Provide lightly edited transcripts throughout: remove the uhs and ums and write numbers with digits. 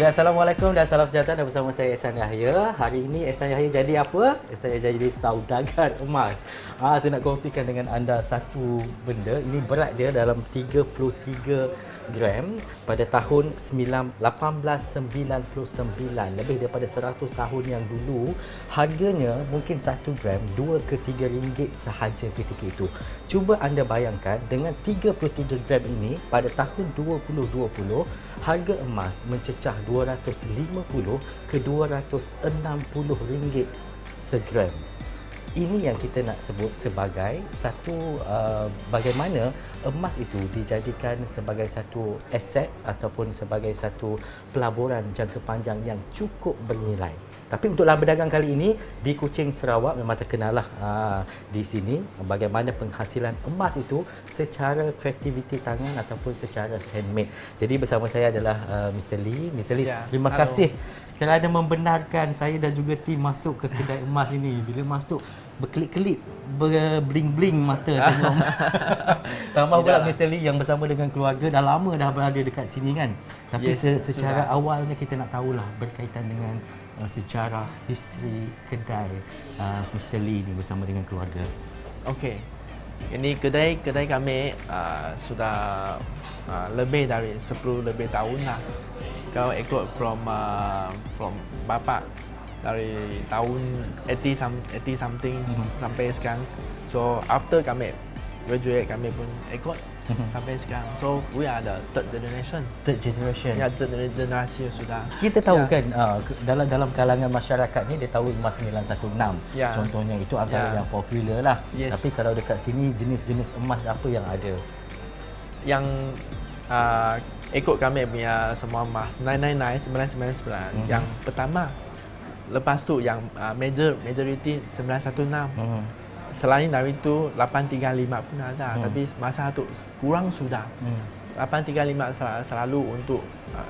Ya, Assalamualaikum dan salam sejahtera bersama saya Ehsan Yahya. Hari ini Ehsan Yahya jadi apa? Ehsan Yahya jadi saudagar emas. Saya nak kongsikan dengan anda satu benda. Ini berat dia dalam 33 gram pada tahun 1899. Lebih daripada 100 tahun yang dulu. Harganya mungkin 1 gram 2 ke 3 ringgit sahaja ketika itu. Cuba anda bayangkan dengan 33 gram ini pada tahun 2020 harga emas mencecah 250 ke 260 ringgit segram. Ini yang kita nak sebut sebagai satu bagaimana emas itu dijadikan sebagai satu aset ataupun sebagai satu pelaburan jangka panjang yang cukup bernilai. Tapi untuk Lahan Berdagang kali ini di Kuching Sarawak memang terkenal di sini bagaimana penghasilan emas itu secara kreativiti tangan ataupun secara handmade. Jadi bersama saya adalah Mr. Lee. Mr. Lee, Ya, terima halo. kasih kerana membenarkan saya dan juga tim masuk ke kedai emas ini. Bila masuk berkelip-kelip, berbling-bling mata tengok. Tambah pula Mr. Lee yang bersama dengan keluarga dah lama dah berada dekat sini kan. Tapi Yes, secara sudah. awalnya kita nak tahulah berkaitan dengan sejarah history kedai Mr. Lee ni bersama dengan keluarga. Okey. Ini kedai kami sudah lebih dari 10 lebih tahun lah. Kalau ikut from bapa dari tahun 80 something sampai sekarang. So after kami graduate kami pun ikut sampai sekarang. So we are the third generation. Third generation. Ya, third generasi sudah. Kita tahu Ya. kan dalam kalangan masyarakat ni dia tahu emas 916. Ya. Contohnya itu antara Ya. yang popular lah. Yes. Tapi kalau dekat sini jenis-jenis emas apa yang ada? Yang ikut kami punya semua emas 999. Yang pertama, lepas tu yang majority 916. Selain dari itu 835 pun ada, tapi masa tu kurang sudah. 835 selalu untuk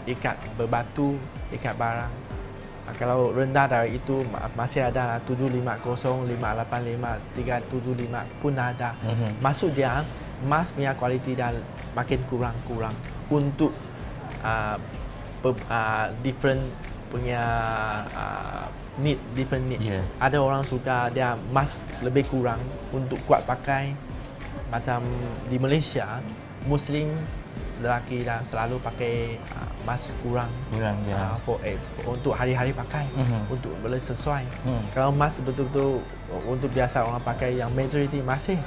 ikat berbatu, ikat barang. Kalau rendah dari itu masih ada 750, 585, 375 pun ada. Maksud dia emas punya kualiti dah makin kurang untuk different punya different need. Yeah. Ada orang suka dia emas lebih kurang untuk kuat pakai. Macam di Malaysia, Muslim lelaki dah selalu pakai emas kurang Ya. untuk hari-hari pakai, untuk boleh sesuai. Kalau emas betul-betul untuk biasa orang pakai yang majority masih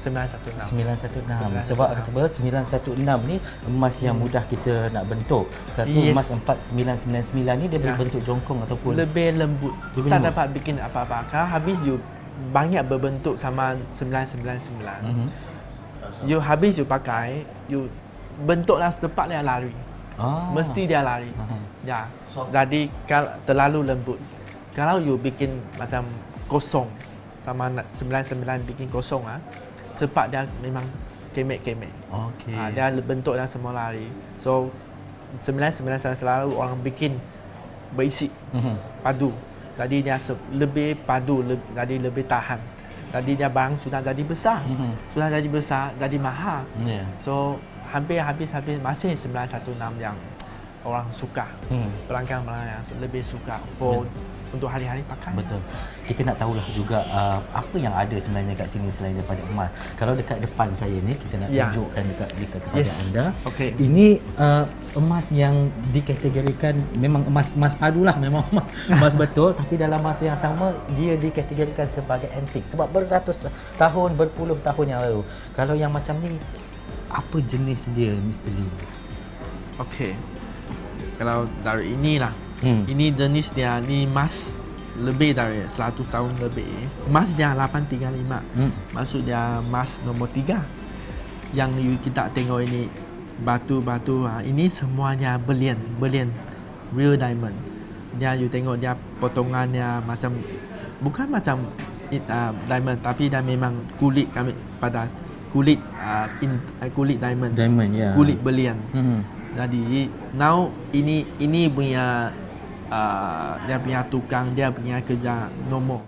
916. 916. Sebab kata apa 916 ni emas yang mudah kita nak bentuk. Satu Yes. emas 4999 ni dia boleh Ya. bentuk jongkong ataupun Lebih lembut. Lebih Tak lembut. dapat bikin apa-apa. Kalau habis you banyak berbentuk sama 999. You habis you pakai, you bentuklah secepat dia lari. Mesti dia lari. Ya. Jadi kalau terlalu lembut. Kalau you bikin macam kosong sama 99 bikin kosong cepat dia memang kemek-kemek. Okey. Dia bentuk dan semua lari. So 999 selalu orang bikin berisi padu. Jadi dia lebih padu, jadi lebih tahan. Jadi dia barang sudah jadi besar. Sudah jadi besar, jadi mahal. Ya. So hampir habis masih 916 yang orang suka. Pelanggan yang lebih suka untuk hari-hari pakai. Betul. Kita nak tahulah juga apa yang ada sebenarnya kat sini selain daripada emas. Kalau dekat depan saya ni kita nak Ya. tunjukkan dekat kepada Yes. anda. Okey. Ini emas yang dikategorikan memang emas padu lah, memang emas betul, tapi dalam masa yang sama dia dikategorikan sebagai antik sebab beratus tahun, berpuluh tahun yang lalu. Kalau yang macam ni apa jenis dia Mr. Lee? Okey. Kalau dari inilah. Ini jenis dia ni emas lebih dari 100 tahun lebih. Emas dia 835. Maksud dia emas nombor 3. Yang kita tengok ini batu-batu ini semuanya berlian real diamond. Dia you tengok dia potongannya macam bukan macam diamond tapi dia memang kulit kami pada kulit kulit diamond. Diamond ya. Kulit berlian. Jadi now ini punya dia punya tukang, dia punya kerja nombor.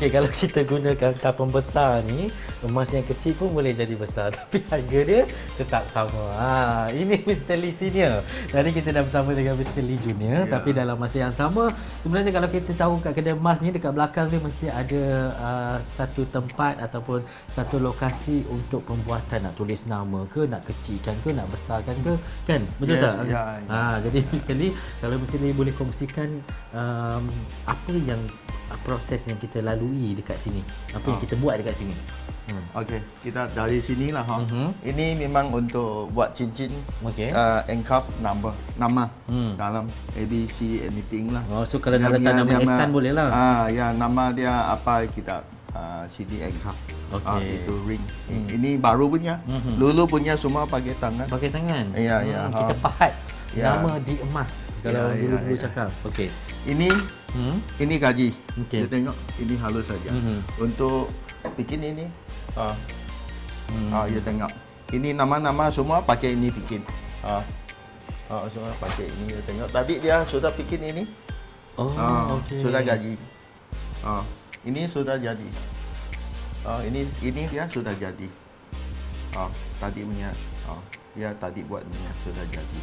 Okey, kalau kita gunakan kap pembesar ni, emas yang kecil pun boleh jadi besar tapi harga dia tetap sama. Ini Mr. Lee Senior. Tadi kita dah bersama dengan Mr. Lee Junior, tapi dalam masa yang sama, sebenarnya kalau kita tahu kat kedai emas ni dekat belakang dia mesti ada satu tempat ataupun satu lokasi untuk pembuatan, nak tulis nama ke, nak kecilkan ke, nak besarkan ke, kan? Betul tak? Jadi Mr. Lee, kalau Mr. Lee boleh kongsikan apa yang proses yang kita lalui dekat sini, apa yang kita buat dekat sini. Okey, kita dari sinilah Ini memang untuk buat cincin. Okey. Engkaf nama dalam ABC anything lah. So kalau nak letak nama Ehsan boleh lah. Ya, nama dia apa kita sini engkaf. Okey. Itu ring. Ini baru punya. Dulu punya semua pakai tangan. Pakai tangan. Ya. Kita pahat nama di emas. Kalau dulu cakap. Okey. Ini gaji. Okey. Kita tengok ini halus saja. Untuk bikin ini, you tengok. Ini nama-nama semua pakai ini bikin. Semua pakai ini. You tengok. Tadi dia sudah bikin ini. Okey. Sudah gaji. Ini sudah jadi. Ini dia sudah jadi. Tadi punya. Dia tadi buat punya sudah jadi.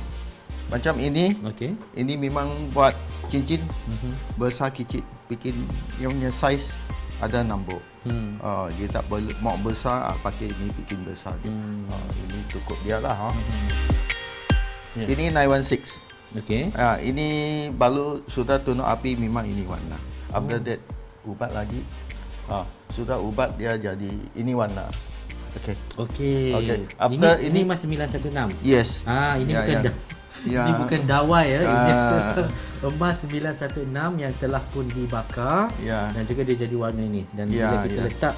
Macam ini. Okey. Ini memang buat cincin besar kecil, bikin yang punya size ada nombor. Dia tak mau besar, pakai ini bikin besar dia. Ini cukup dia lah. Ini 916. Okey. Ini baru sudah tunuh api, memang ini warna. After that ubat lagi. Sudah ubat dia jadi ini warna. Okey. After ini emas 916. Yes. Ini bukan ini bukan dawai ya. Ini emas 916 yang telah pun dibakar dan juga dia jadi warna ini. Dan bila kita letak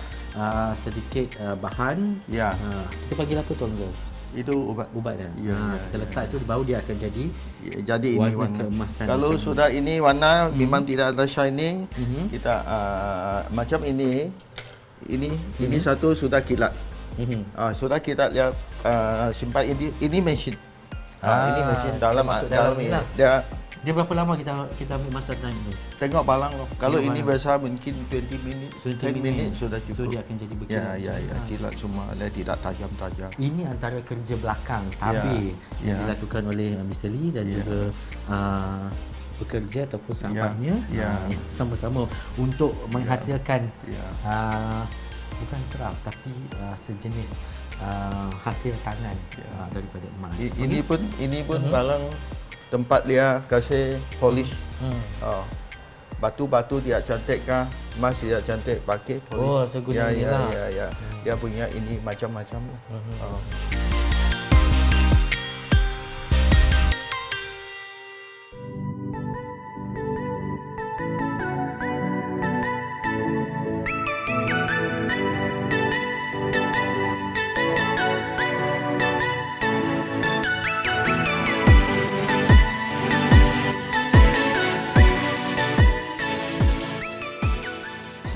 sedikit bahan, kita panggil apa tuan Gol? Itu ubat dah. Kita letak itu baru dia akan jadi ini warna keemasan. Kalau sudah ini warna memang tidak ada shining, kita macam ini satu sudah kilat. Sudah kilat dia simpan ini mesin. Ini mesin dalam ini. Dia berapa lama kita ambil masa time tu? Tengok balang loh. Kalau ini besar mungkin 20 minit, 20 minit sudah cukup. So dia akan jadi berkilat. Ya, kilat semua, dia tidak tajam-tajam. Ini antara kerja belakang tabir yang dilakukan oleh Mr. Lee dan juga pekerja ataupun sahabatnya sama-sama untuk menghasilkan bukan craft tapi sejenis hasil tangan daripada emas. Ini pun balang tempat dia kasih polish. Batu-batu dia cantik kah, emas dia cantik pakai polish. Ya. Dia punya ini macam-macam.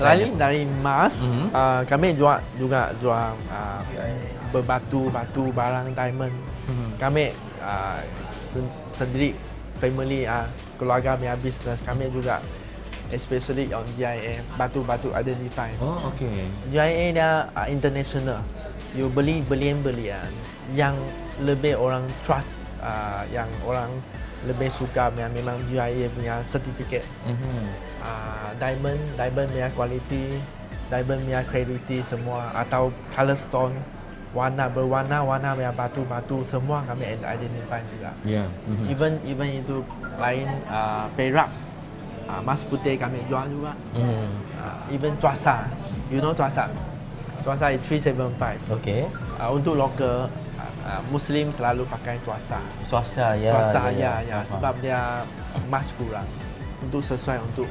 Selain dari emas, kami juga jual berbatu, barang diamond. Kami sendiri, family, keluarga punya bisnes, kami juga especially on GIA, batu-batu identify. Okey. GIA dia international. You beli yang lebih orang trust, yang orang lebih suka memang GIA punya certificate. Diamond punya quality, diamond punya quality semua, atau color stone, warna punya batu semua kami identify juga. Even itu lain perak, emas putih kami jual juga. Even cuasa, you know cuasa is 375. Okey. Untuk lokal Muslim selalu pakai cuasa. Cuasa Sebab dia emas kurang. Untuk sesuai untuk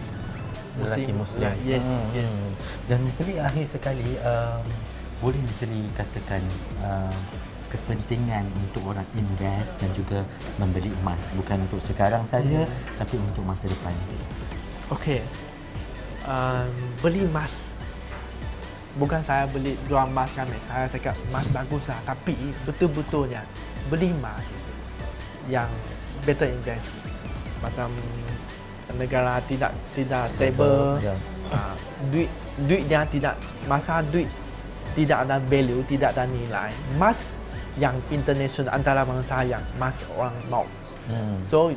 lelaki Muslim. Yes. Dan Mr. Lee, akhir sekali boleh Mr. Lee katakan kepentingan untuk orang invest dan juga membeli emas, bukan untuk sekarang saja tapi untuk masa depan. Okey. Beli emas, bukan saya beli jual emas kami. Saya cakap emas bagus lah, tapi betul-betulnya beli emas yang better invest. Macam negara tidak stable, duit dia tidak, masa duit tidak ada value, tidak ada nilai. Emas yang international antara bangsa yang emas orang mau. So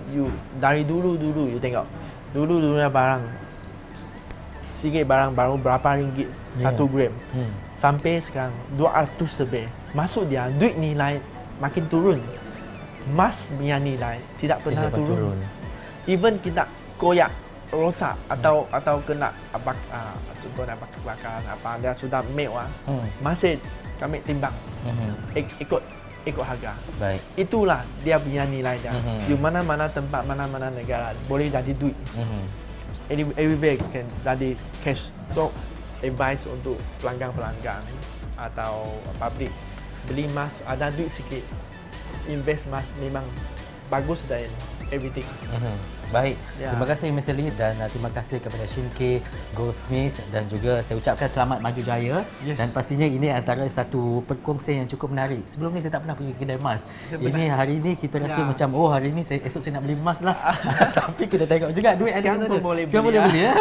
dari dulu you tengok, dulu barang sikit barang baru berapa ringgit 1 gram, sampai sekarang 200 lebih. Maksud dia duit nilai makin turun, emas punya nilai tidak pernah turun. Even kita koyak rosak atau kena bakar apa dia sudah mewah, masih kami timbang ikut harga. Baik. Itulah dia punya nilai dia. Di mana-mana tempat, mana-mana negara boleh jadi duit. Everywhere can jadi cash. So advice untuk pelanggan atau public, beli emas ada duit sikit, invest emas memang bagus dan everything. Baik, terima kasih Mr. Lee dan terima kasih kepada Shin-Kee Goldsmith dan juga saya ucapkan selamat maju jaya. Dan pastinya ini antara satu perkongsian yang cukup menarik. Sebelum ni saya tak pernah pergi kedai emas. Ini hari ini kita rasa macam hari ini esok saya nak beli emas lah. Tapi kita tengok juga duit ada Sekarang pun boleh Sekarang beli, boleh beli ya.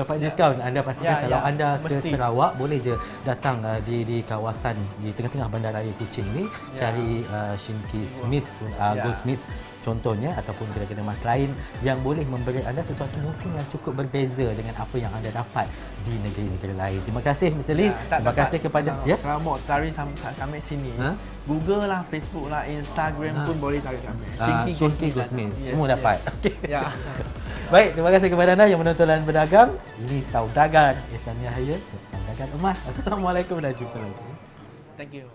Dapat diskaun. Anda pastikan kalau anda ke mesti. Sarawak boleh je datang di kawasan di tengah-tengah Bandaraya Kuching ni cari Shin-Kee Smith Goldsmith contohnya ataupun kedai-kedai emas lain yang boleh memberi anda sesuatu mungkin yang cukup berbeza dengan apa yang anda dapat di negeri-negeri lain. Terima kasih Mr. Lee. Terima kasih kepada kalau mau cari kami sini, Google lah, Facebook lah, Instagram pun boleh cari kami. Shin-Kee Goldsmith. Semua dapat. Okay. Baik, terima kasih kepada anda yang menonton dan berdagang. Ini Saudagar Ihsan Yahya, Saudagar Emas. Assalamualaikum dan jumpa lagi. Thank you.